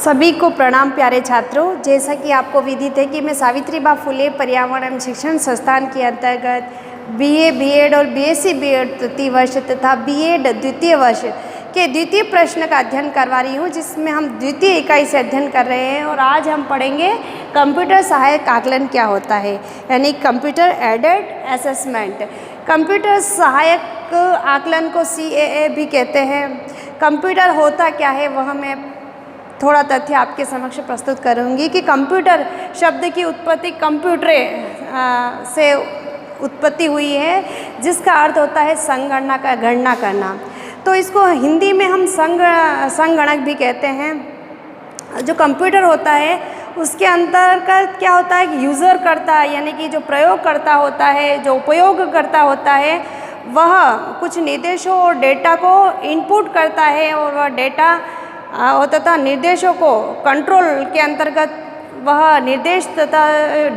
सभी को प्रणाम प्यारे छात्रों। जैसा कि आपको विदित है कि मैं सावित्रीबाई फुले पर्यावरण एवं शिक्षण संस्थान के अंतर्गत बीए, बीएड और बीएससी बीएड तृतीय वर्ष तथा बीएड द्वितीय वर्ष के द्वितीय प्रश्न का अध्ययन करवा रही हूँ, जिसमें हम द्वितीय इकाई से अध्ययन कर रहे हैं। और आज हम पढ़ेंगे कंप्यूटर सहायक आकलन क्या होता है, यानी कंप्यूटर एडेड असेसमेंट। कंप्यूटर सहायक आकलन को CAA भी कहते हैं। कंप्यूटर होता क्या है वह मैं थोड़ा तथ्य आपके समक्ष प्रस्तुत करूंगी कि कंप्यूटर शब्द की उत्पत्ति कंप्यूटरे से उत्पत्ति हुई है, जिसका अर्थ होता है संगणना का गणना करना। तो इसको हिंदी में हम संगणक भी कहते हैं। जो कंप्यूटर होता है उसके अंतर्गत क्या होता है कि यूज़र करता है, यानी कि जो प्रयोगकर्ता होता है, जो उपयोगकर्ता होता है, वह कुछ निर्देशों और डेटा को इनपुट करता है और वह डेटा और तथा निर्देशों को कंट्रोल के अंतर्गत वह निर्देश तथा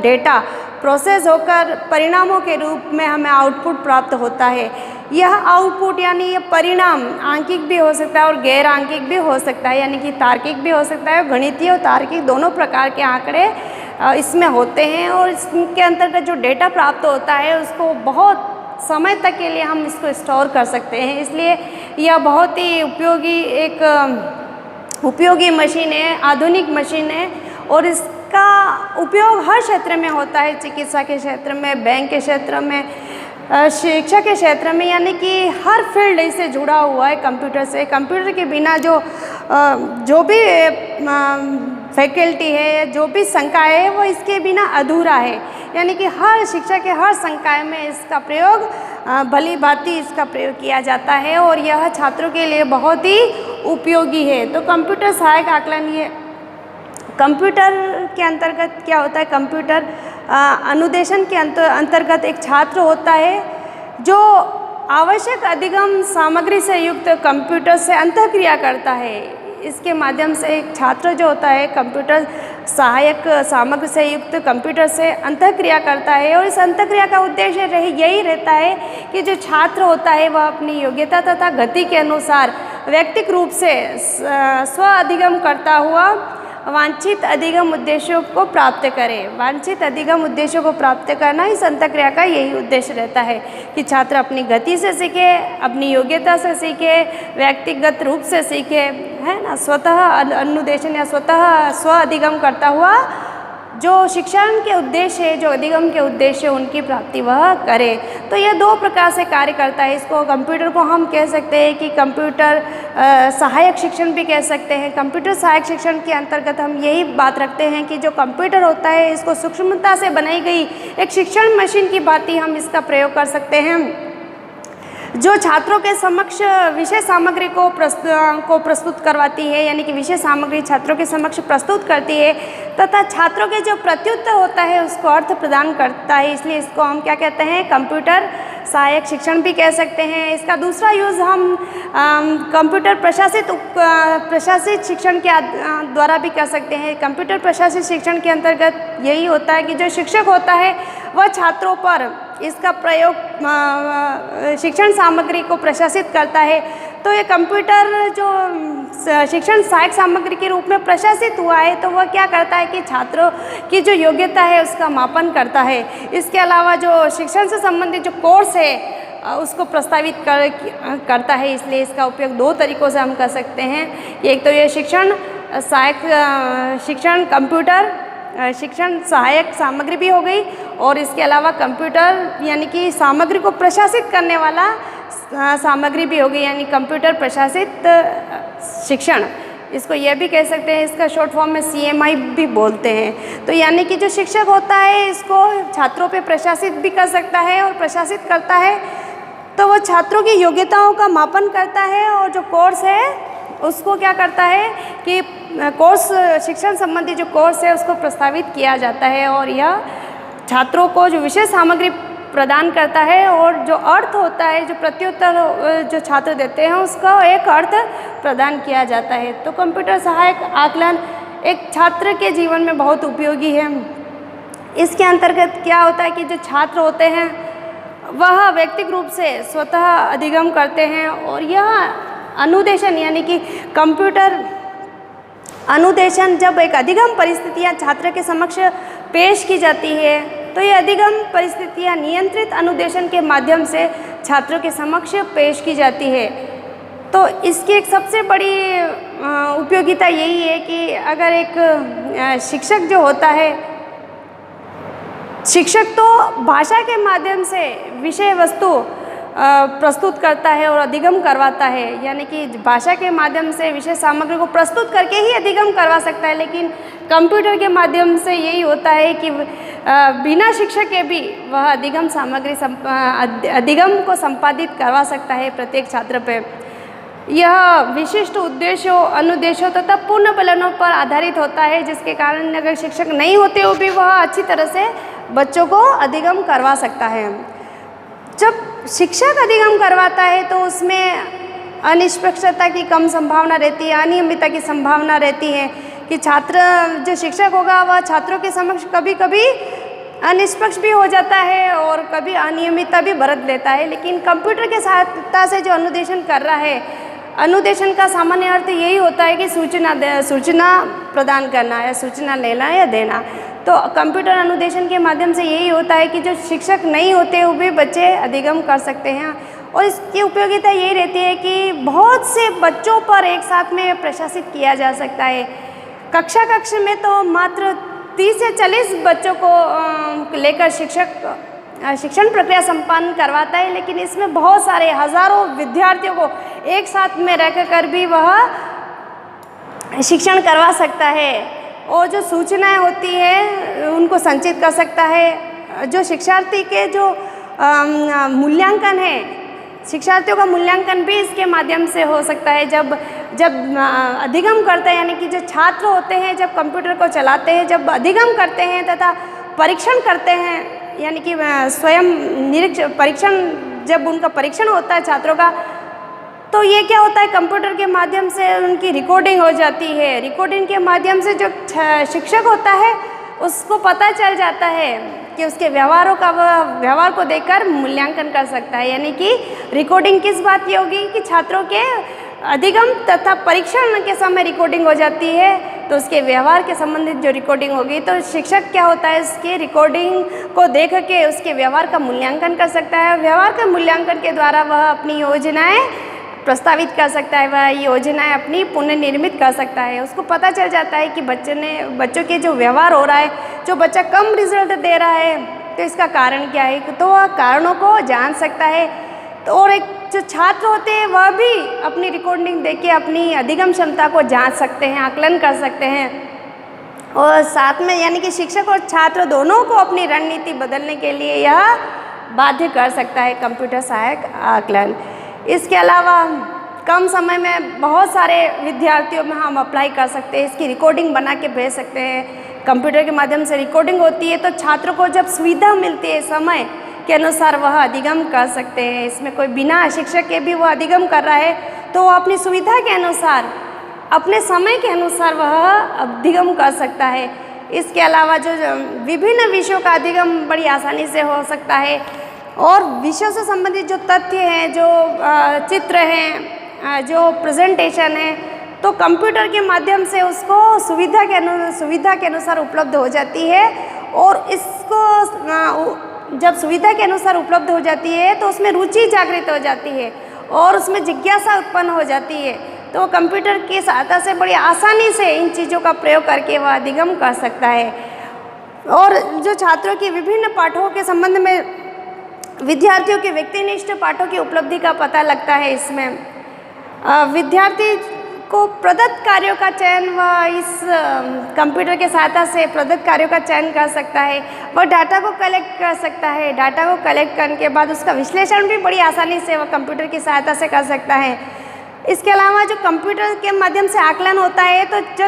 डेटा प्रोसेस होकर परिणामों के रूप में हमें आउटपुट प्राप्त होता है। यह आउटपुट यानी ये परिणाम आंकिक भी हो सकता है और गैर आंकिक भी हो सकता है, यानी कि तार्किक भी हो सकता है। गणितीय और तार्किक दोनों प्रकार के आंकड़े इसमें होते हैं और इसके अंतर्गत जो डेटा प्राप्त होता है उसको बहुत समय तक के लिए हम इसको स्टोर कर सकते हैं। इसलिए यह बहुत ही उपयोगी मशीन है, आधुनिक मशीन है और इसका उपयोग हर क्षेत्र में होता है। चिकित्सा के क्षेत्र में, बैंक के क्षेत्र में, शिक्षा के क्षेत्र में, यानी कि हर फील्ड इससे जुड़ा हुआ है कंप्यूटर से। कंप्यूटर के बिना जो भी फैकल्टी है, जो भी संकाय है, वो इसके बिना अधूरा है। यानी कि हर शिक्षा के हर संकाय में इसका प्रयोग भली भांति इसका प्रयोग किया जाता है और यह छात्रों के लिए बहुत ही उपयोगी है। तो कंप्यूटर सहायक आकलन ये कंप्यूटर के अंतर्गत क्या होता है, कंप्यूटर अनुदेशन के अंतर्गत एक छात्र होता है जो आवश्यक अधिगम सामग्री से युक्त कंप्यूटर से अंतःक्रिया करता है। इसके माध्यम से एक छात्र जो होता है कंप्यूटर सहायक सामग्री से युक्त कंप्यूटर से अंतःक्रिया करता है और इस अंतःक्रिया का उद्देश्य यही रहता है कि जो छात्र होता है वह अपनी योग्यता तथा गति के अनुसार व्यक्तिगत रूप से स्व अधिगम करता हुआ वांछित अधिगम उद्देश्यों को प्राप्त करें। वांछित अधिगम उद्देश्यों को प्राप्त करना इस अंतःक्रिया का यही उद्देश्य रहता है कि छात्र अपनी गति से सीखे, अपनी योग्यता से सीखे, व्यक्तिगत रूप से सीखे, है ना। स्वतः अनुदेशन या स्वतः स्व अधिगम करता हुआ जो शिक्षण के उद्देश्य है, जो अधिगम के उद्देश्य उनकी प्राप्ति वह करे। तो यह दो प्रकार से कार्य करता है। इसको कंप्यूटर को हम कह सकते हैं कि कंप्यूटर सहायक शिक्षण भी कह सकते हैं। कंप्यूटर सहायक शिक्षण के अंतर्गत हम यही बात रखते हैं कि जो कंप्यूटर होता है इसको सूक्ष्मता से बनाई गई एक शिक्षण मशीन की भांति हम इसका प्रयोग कर सकते हैं, जो छात्रों के समक्ष विषय सामग्री को प्रस्तुत करवाती है, यानी कि विषय सामग्री छात्रों के समक्ष प्रस्तुत करती है तथा छात्रों के जो प्रत्युत्तर होता है उसको अर्थ प्रदान करता है। इसलिए इसको हम क्या कहते हैं, कंप्यूटर सहायक शिक्षण भी कह सकते हैं। इसका दूसरा यूज़ हम कंप्यूटर प्रशासित शिक्षण के द्वारा भी कर सकते हैं। कंप्यूटर प्रशासित शिक्षण के अंतर्गत यही होता है कि जो शिक्षक होता है वह छात्रों पर इसका प्रयोग शिक्षण सामग्री को प्रशासित करता है। तो ये कंप्यूटर जो शिक्षण सहायक सामग्री के रूप में प्रशासित हुआ है, तो वह क्या करता है कि छात्रों की जो योग्यता है उसका मापन करता है। इसके अलावा जो शिक्षण से संबंधित जो कोर्स है उसको प्रस्तावित करता है। इसलिए इसका उपयोग दो तरीक़ों से हम कर सकते हैं। एक तो ये शिक्षण शिक्षण सहायक सामग्री भी हो गई और इसके अलावा कंप्यूटर यानी कि सामग्री को प्रशासित करने वाला सामग्री भी हो गई, यानी कंप्यूटर प्रशासित शिक्षण। इसको यह भी कह सकते हैं, इसका शॉर्ट फॉर्म में CMI भी बोलते हैं। तो यानी कि जो शिक्षक होता है इसको छात्रों पे प्रशासित भी कर सकता है और प्रशासित करता है तो वो छात्रों की योग्यताओं का मापन करता है और जो कोर्स है उसको क्या करता है कि कोर्स शिक्षण संबंधी जो कोर्स है उसको प्रस्तावित किया जाता है और यह छात्रों को जो विषय सामग्री प्रदान करता है और जो अर्थ होता है, जो प्रत्युत्तर जो छात्र देते हैं उसका एक अर्थ प्रदान किया जाता है। तो कंप्यूटर सहायक आकलन एक छात्र के जीवन में बहुत उपयोगी है। इसके अंतर्गत क्या होता है कि जो छात्र होते हैं वह व्यक्तिगत रूप से स्वतः अधिगम करते हैं और यह अनुदेशन यानी कि कंप्यूटर अनुदेशन जब एक अधिगम परिस्थितियाँ छात्र के समक्ष पेश की जाती है तो ये अधिगम परिस्थितियाँ नियंत्रित अनुदेशन के माध्यम से छात्रों के समक्ष पेश की जाती है। तो इसकी एक सबसे बड़ी उपयोगिता यही है कि अगर एक शिक्षक जो होता है, शिक्षक तो भाषा के माध्यम से विषय वस्तु प्रस्तुत करता है और अधिगम करवाता है, यानी कि भाषा के माध्यम से विषय सामग्री को प्रस्तुत करके ही अधिगम करवा सकता है। लेकिन कंप्यूटर के माध्यम से यही होता है कि बिना शिक्षक के भी वह अधिगम सामग्री अधिगम को संपादित करवा सकता है प्रत्येक छात्र पे। यह विशिष्ट उद्देश्यों, अनुदेशों तथा पूर्ण बयानों पर आधारित होता है, जिसके कारण अगर शिक्षक नहीं होते हुए भी वह अच्छी तरह से बच्चों को अधिगम करवा सकता है। जब शिक्षक अधिगम करवाता है तो उसमें अनिष्पक्षता की कम संभावना रहती है, अनियमितता की संभावना रहती है कि छात्र जो शिक्षक होगा वह छात्रों के समक्ष कभी कभी अनिष्पक्ष भी हो जाता है और कभी अनियमितता भी बरत लेता है। लेकिन कंप्यूटर के सहायता से जो अनुदेशन कर रहा है, अनुदेशन का सामान्य अर्थ यही होता है कि सूचना प्रदान करना या सूचना लेना या देना। तो कंप्यूटर अनुदेशन के माध्यम से यही होता है कि जो शिक्षक नहीं होते हुए भी बच्चे अधिगम कर सकते हैं। और इसकी उपयोगिता यही रहती है कि बहुत से बच्चों पर एक साथ में प्रशासित किया जा सकता है। कक्ष में तो मात्र 30 से 40 बच्चों को लेकर शिक्षक शिक्षण प्रक्रिया संपन्न करवाता है, लेकिन इसमें बहुत सारे हजारों विद्यार्थियों को एक साथ में रहकर भी वह शिक्षण करवा सकता है। और जो सूचनाएं होती है उनको संचित कर सकता है। जो शिक्षार्थी के जो मूल्यांकन है, शिक्षार्थियों का मूल्यांकन भी इसके माध्यम से हो सकता है। जब अधिगम करते हैं, यानी कि जो छात्र होते हैं जब कंप्यूटर को चलाते हैं, जब अधिगम करते हैं तथा परीक्षण करते हैं, यानी कि स्वयं परीक्षण, जब उनका परीक्षण होता है छात्रों का, तो ये क्या होता है, कंप्यूटर के माध्यम से उनकी रिकॉर्डिंग हो जाती है। रिकॉर्डिंग के माध्यम से जो शिक्षक होता है उसको पता चल जाता है कि उसके व्यवहार को देखकर मूल्यांकन कर सकता है। यानी कि रिकॉर्डिंग किस बात की होगी कि छात्रों के अधिगम तथा परीक्षण के समय रिकॉर्डिंग हो जाती है, तो उसके व्यवहार के संबंधित जो रिकॉर्डिंग होगी, तो शिक्षक क्या होता है उसके रिकॉर्डिंग को देख के उसके व्यवहार का मूल्यांकन कर सकता है। व्यवहार के मूल्यांकन के द्वारा वह अपनी योजनाएं प्रस्तावित कर सकता है, वह योजनाएं अपनी पुनर्निर्मित कर सकता है। उसको पता चल जाता है कि बच्चों के जो व्यवहार हो रहा है, जो बच्चा कम रिजल्ट दे रहा है, तो इसका कारण क्या है, तो वह कारणों को जान सकता है। तो और एक जो छात्र होते हैं वह भी अपनी रिकॉर्डिंग देख के अपनी अधिगम क्षमता को जांच सकते हैं, आकलन कर सकते हैं। और साथ में यानी कि शिक्षक और छात्र दोनों को अपनी रणनीति बदलने के लिए यह बाध्य कर सकता है कंप्यूटर सहायक आकलन। इसके अलावा कम समय में बहुत सारे विद्यार्थियों में हम अप्लाई कर सकते हैं, इसकी रिकॉर्डिंग बना के भेज सकते हैं। कंप्यूटर के माध्यम से रिकॉर्डिंग होती है तो छात्रों को जब सुविधा मिलती है समय के अनुसार वह अधिगम कर सकते हैं। इसमें कोई बिना शिक्षक के भी वह अधिगम कर रहा है तो वह अपनी सुविधा के अनुसार, अपने समय के अनुसार वह अधिगम कर सकता है। इसके अलावा जो विभिन्न विषयों का अधिगम बड़ी आसानी से हो सकता है। और विषयों से संबंधित जो तथ्य हैं, जो चित्र हैं, जो प्रेजेंटेशन है, तो कंप्यूटर के माध्यम से उसको सुविधा के अनुसार उपलब्ध हो जाती है। और इसको जब सुविधा के अनुसार उपलब्ध हो जाती है तो उसमें रुचि जागृत हो जाती है और उसमें जिज्ञासा उत्पन्न हो जाती है। तो कंप्यूटर की सहायता से बड़ी आसानी से इन चीज़ों का प्रयोग करके वह अधिगम कर सकता है। और जो छात्रों की विभिन्न पाठों के संबंध में विद्यार्थियों के व्यक्तिनिष्ठ पाठों की उपलब्धि का पता लगता है। इसमें विद्यार्थी को प्रदत्त कार्यों का चयन वह इस कंप्यूटर के सहायता से प्रदत्त कार्यों का चयन कर सकता है। वह डाटा को कलेक्ट कर सकता है। डाटा को कलेक्ट करने के बाद उसका विश्लेषण भी बड़ी आसानी से वह कंप्यूटर की सहायता से कर सकता है। इसके अलावा जो कंप्यूटर के माध्यम से आकलन होता है तो जो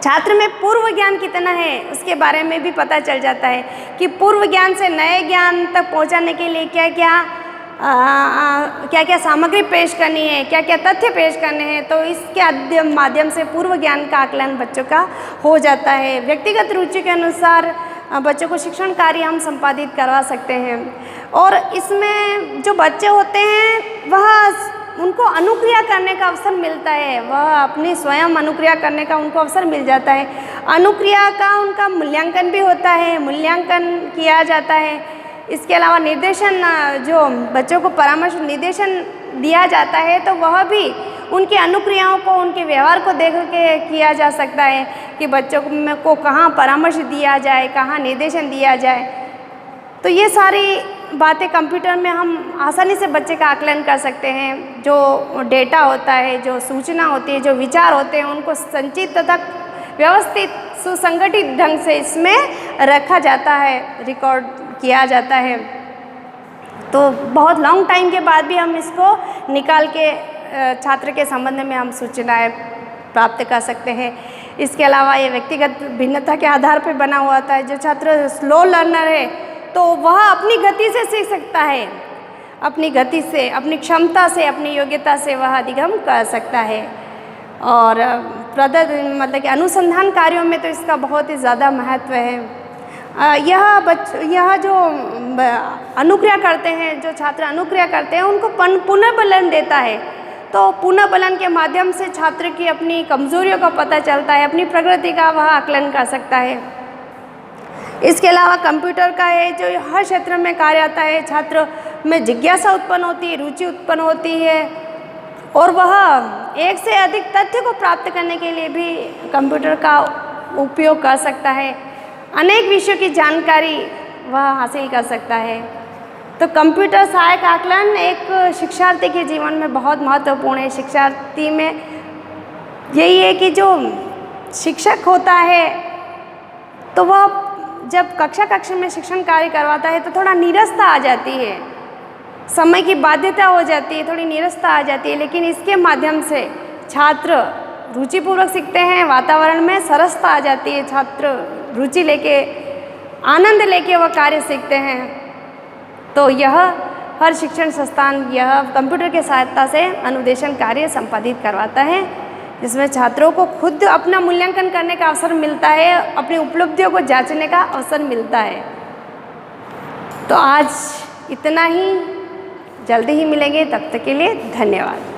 छात्र में पूर्व ज्ञान कितना है उसके बारे में भी पता चल जाता है कि पूर्व ज्ञान से नए ज्ञान तक पहुंचाने के लिए क्या क्या सामग्री पेश करनी है, क्या क्या तथ्य पेश करने हैं। तो इसके माध्यम से पूर्व ज्ञान का आकलन बच्चों का हो जाता है। व्यक्तिगत रुचि के अनुसार बच्चों को शिक्षण कार्य हम संपादित करवा सकते हैं। और इसमें जो बच्चे होते हैं वह उनको अनुक्रिया करने का अवसर मिलता है, वह अपनी स्वयं अनुक्रिया करने का उनको अवसर मिल जाता है। अनुक्रिया का उनका मूल्यांकन भी होता है, मूल्यांकन किया जाता है। इसके अलावा निर्देशन, जो बच्चों को परामर्श निर्देशन दिया जाता है, तो वह भी उनकी अनुक्रियाओं को, उनके व्यवहार को देख के किया जा सकता है कि बच्चों को कहाँ परामर्श दिया जाए, कहाँ निर्देशन दिया जाए। तो ये सारी बातें कंप्यूटर में हम आसानी से बच्चे का आकलन कर सकते हैं। जो डेटा होता है, जो सूचना होती है, जो विचार होते हैं, उनको संचित तथा व्यवस्थित सुसंगठित ढंग से इसमें रखा जाता है, रिकॉर्ड किया जाता है। तो बहुत लॉन्ग टाइम के बाद भी हम इसको निकाल के छात्र के संबंध में हम सूचनाएं प्राप्त कर सकते हैं। इसके अलावा ये व्यक्तिगत भिन्नता के आधार पर बना हुआ था। जो छात्र स्लो लर्नर है तो वह अपनी गति से सीख सकता है, अपनी गति से, अपनी क्षमता से, अपनी योग्यता से वह अधिगम कर सकता है। और मतलब कि अनुसंधान कार्यों में तो इसका बहुत ही ज़्यादा महत्व है। यह जो अनुक्रिया करते हैं, जो छात्र अनुक्रिया करते हैं, उनको पुनर्बलन देता है। तो पुनर्बलन के माध्यम से छात्र की अपनी कमजोरियों का पता चलता है, अपनी प्रगति का वह आकलन कर सकता है। इसके अलावा कंप्यूटर का है जो हर क्षेत्र में कार्य आता है। छात्र में जिज्ञासा उत्पन्न होती है, रुचि उत्पन्न होती है, और वह एक से अधिक तथ्य को प्राप्त करने के लिए भी कंप्यूटर का उपयोग कर सकता है। अनेक विषयों की जानकारी वह हासिल कर सकता है। तो कंप्यूटर सहायक आकलन एक शिक्षार्थी के जीवन में बहुत महत्वपूर्ण है। शिक्षार्थी में यही है कि जो शिक्षक होता है तो वह जब कक्षा में शिक्षण कार्य करवाता है तो थोड़ा नीरसता आ जाती है, समय की बाध्यता हो जाती है, थोड़ी नीरसता आ जाती है। लेकिन इसके माध्यम से छात्र रुचिपूर्वक सीखते हैं, वातावरण में सरसता आ जाती है, छात्र रुचि लेके, आनंद लेके वह कार्य सीखते हैं। तो यह हर शिक्षण संस्थान यह कंप्यूटर के सहायता से अनुदेशन कार्य संपादित करवाता है, जिसमें छात्रों को खुद अपना मूल्यांकन करने का अवसर मिलता है, अपनी उपलब्धियों को जांचने का अवसर मिलता है। तो आज इतना ही, जल्दी ही मिलेंगे, तब तक के लिए धन्यवाद।